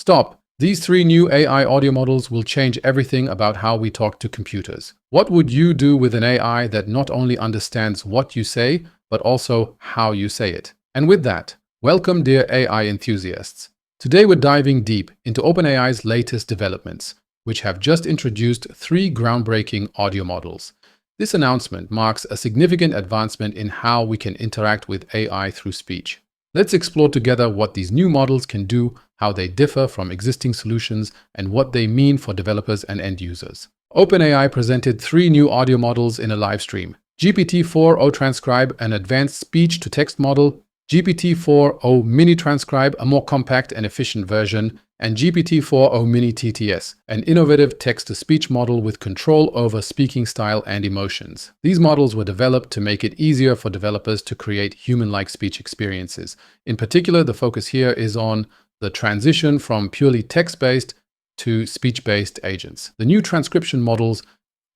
Stop! These three new AI audio models will change everything about how we talk to computers. What would you do with an AI that not only understands what you say, but also how you say it? And with that, welcome dear AI enthusiasts. Today we're diving deep into OpenAI's latest developments, which have just introduced three groundbreaking audio models. This announcement marks a significant advancement in how we can interact with AI through speech. Let's explore together what these new models can do, how they differ from existing solutions, and what they mean for developers and end users. OpenAI presented three new audio models in a live stream: GPT-4o Transcribe, an advanced speech-to-text model; GPT-4o Mini Transcribe, a more compact and efficient version; and GPT-4o Mini TTS, an innovative text-to-speech model with control over speaking style and emotions. These models were developed to make it easier for developers to create human-like speech experiences. In particular, the focus here is on the transition from purely text-based to speech-based agents. The new transcription models,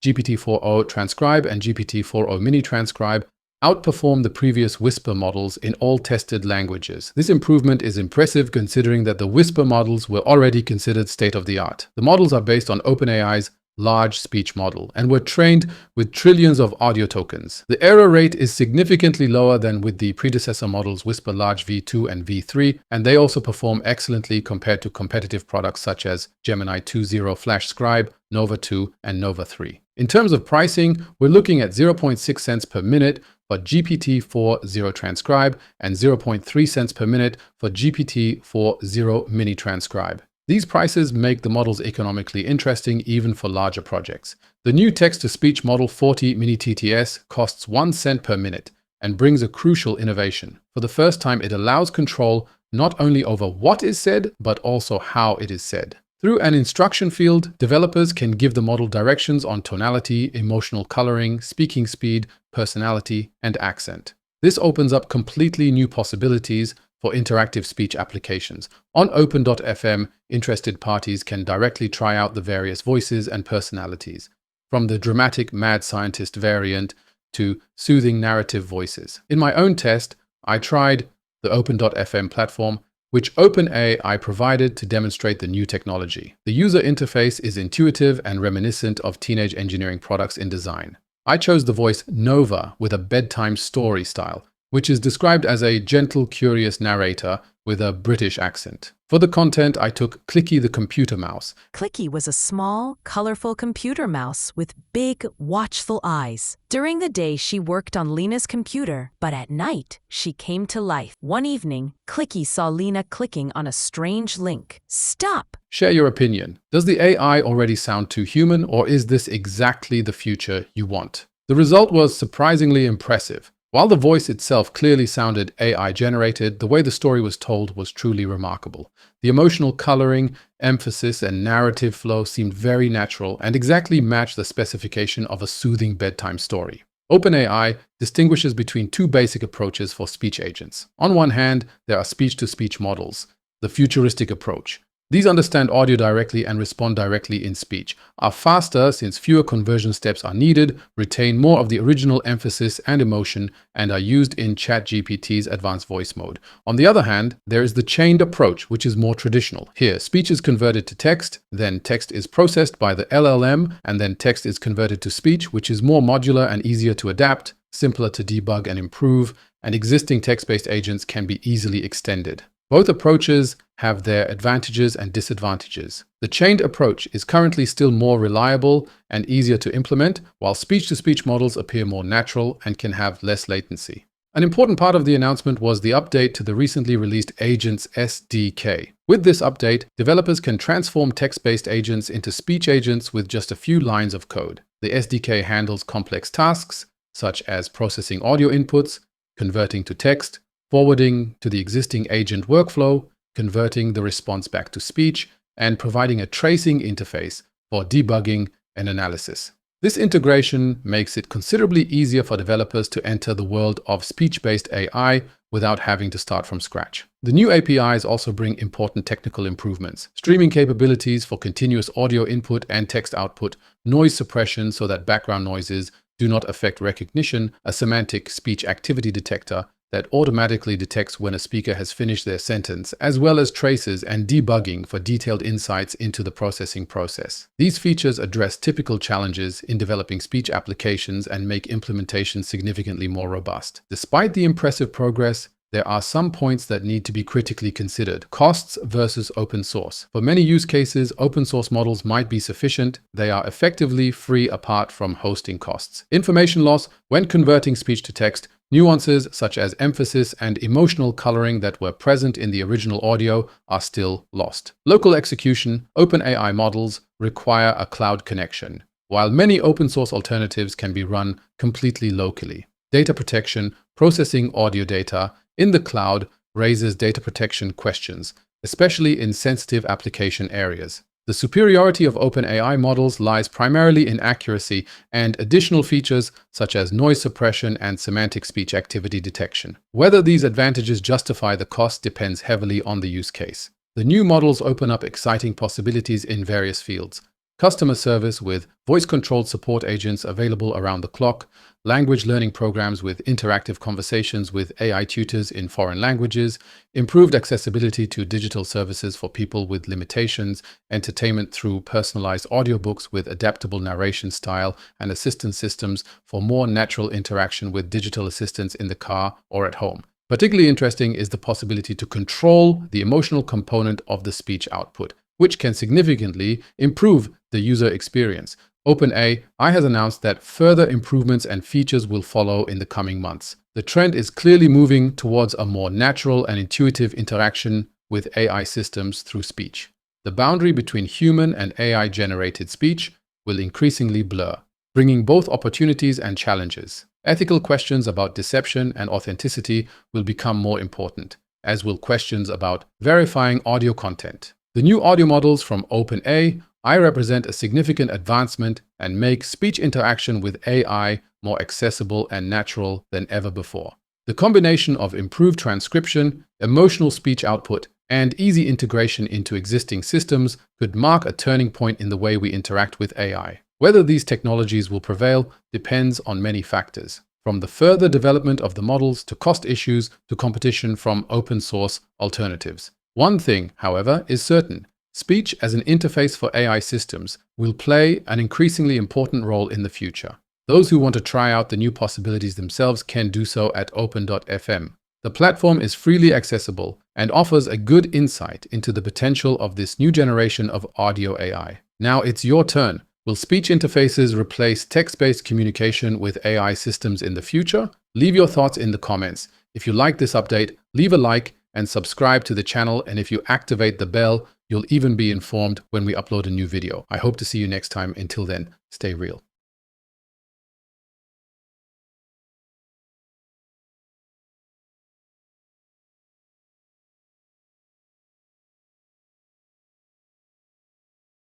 GPT-4o Transcribe and GPT-4o Mini Transcribe, outperform the previous Whisper models in all tested languages. This improvement is impressive considering that the Whisper models were already considered state-of-the-art. The models are based on OpenAI's large speech model and were trained with trillions of audio tokens. The error rate is significantly lower than with the predecessor models Whisper Large V2 and V3, and they also perform excellently compared to competitive products such as Gemini 2.0 Flash Scribe, Nova 2, and Nova 3. In terms of pricing, we're looking at 0.6 cents per minute for GPT-4o Transcribe and 0.3 cents per minute for GPT-4o Mini Transcribe. These prices make the models economically interesting even for larger projects. The new text-to-speech model 4o Mini TTS costs 1 cent per minute and brings a crucial innovation. For the first time, it allows control not only over what is said, but also how it is said. Through an instruction field, developers can give the model directions on tonality, emotional coloring, speaking speed, personality, and accent. This opens up completely new possibilities for interactive speech applications. On Open.fm, interested parties can directly try out the various voices and personalities, from the dramatic mad scientist variant to soothing narrative voices. In my own test, I tried the Open.fm platform, which OpenAI provided to demonstrate the new technology. The user interface is intuitive and reminiscent of teenage engineering products in design. I chose the voice Nova with a bedtime story style, which is described as a gentle, curious narrator with a British accent. For the content, I took Clicky the Computer Mouse. Clicky was a small, colorful computer mouse with big, watchful eyes. During the day, she worked on Lena's computer, but at night, she came to life. One evening, Clicky saw Lena clicking on a strange link. Stop! Share your opinion. Does the AI already sound too human, or is this exactly the future you want? The result was surprisingly impressive. While the voice itself clearly sounded AI-generated, the way the story was told was truly remarkable. The emotional coloring, emphasis, and narrative flow seemed very natural and exactly matched the specification of a soothing bedtime story. OpenAI distinguishes between two basic approaches for speech agents. On one hand, there are speech-to-speech models, the futuristic approach. These understand audio directly and respond directly in speech, are faster since fewer conversion steps are needed, retain more of the original emphasis and emotion, and are used in ChatGPT's advanced voice mode. On the other hand, there is the chained approach, which is more traditional. Here, speech is converted to text, then text is processed by the LLM, and then text is converted to speech, which is more modular and easier to adapt, simpler to debug and improve, and existing text-based agents can be easily extended. Both approaches have their advantages and disadvantages. The chained approach is currently still more reliable and easier to implement, while speech-to-speech models appear more natural and can have less latency. An important part of the announcement was the update to the recently released Agents SDK. With this update, developers can transform text-based agents into speech agents with just a few lines of code. The SDK handles complex tasks, such as processing audio inputs, converting to text, forwarding to the existing agent workflow, converting the response back to speech, and providing a tracing interface for debugging and analysis. This integration makes it considerably easier for developers to enter the world of speech-based AI without having to start from scratch. The new APIs also bring important technical improvements: streaming capabilities for continuous audio input and text output, noise suppression so that background noises do not affect recognition, a semantic speech activity detector that automatically detects when a speaker has finished their sentence, as well as traces and debugging for detailed insights into the processing process. These features address typical challenges in developing speech applications and make implementation significantly more robust. Despite the impressive progress, there are some points that need to be critically considered. Costs versus open source. For many use cases, open source models might be sufficient. They are effectively free apart from hosting costs. Information loss when converting speech to text. Nuances such as emphasis and emotional coloring that were present in the original audio are still lost. Local execution. OpenAI models require a cloud connection, while many open source alternatives can be run completely locally. Data protection. Processing audio data in the cloud raises data protection questions, especially in sensitive application areas. The superiority of OpenAI models lies primarily in accuracy and additional features such as noise suppression and semantic speech activity detection. Whether these advantages justify the cost depends heavily on the use case. The new models open up exciting possibilities in various fields. Customer service with voice-controlled support agents available around the clock, language learning programs with interactive conversations with AI tutors in foreign languages, improved accessibility to digital services for people with limitations, entertainment through personalized audiobooks with adaptable narration style, and assistance systems for more natural interaction with digital assistants in the car or at home. Particularly interesting is the possibility to control the emotional component of the speech output, which can significantly improve the user experience. OpenAI has announced that further improvements and features will follow in the coming months. The trend is clearly moving towards a more natural and intuitive interaction with AI systems through speech. The boundary between human and AI-generated speech will increasingly blur, bringing both opportunities and challenges. Ethical questions about deception and authenticity will become more important, as will questions about verifying audio content. The new audio models from OpenAI represent a significant advancement and make speech interaction with AI more accessible and natural than ever before. The combination of improved transcription, emotional speech output, and easy integration into existing systems could mark a turning point in the way we interact with AI. Whether these technologies will prevail depends on many factors, from the further development of the models to cost issues to competition from open source alternatives. One thing, however, is certain. Speech as an interface for AI systems will play an increasingly important role in the future. Those who want to try out the new possibilities themselves can do so at open.fm. The platform is freely accessible and offers a good insight into the potential of this new generation of audio AI. Now it's your turn. Will speech interfaces replace text-based communication with AI systems in the future? Leave your thoughts in the comments. If you like this update, leave a like and subscribe to the channel, and if you activate the bell, you'll even be informed when we upload a new video. I hope to see you next time. Until then, stay real.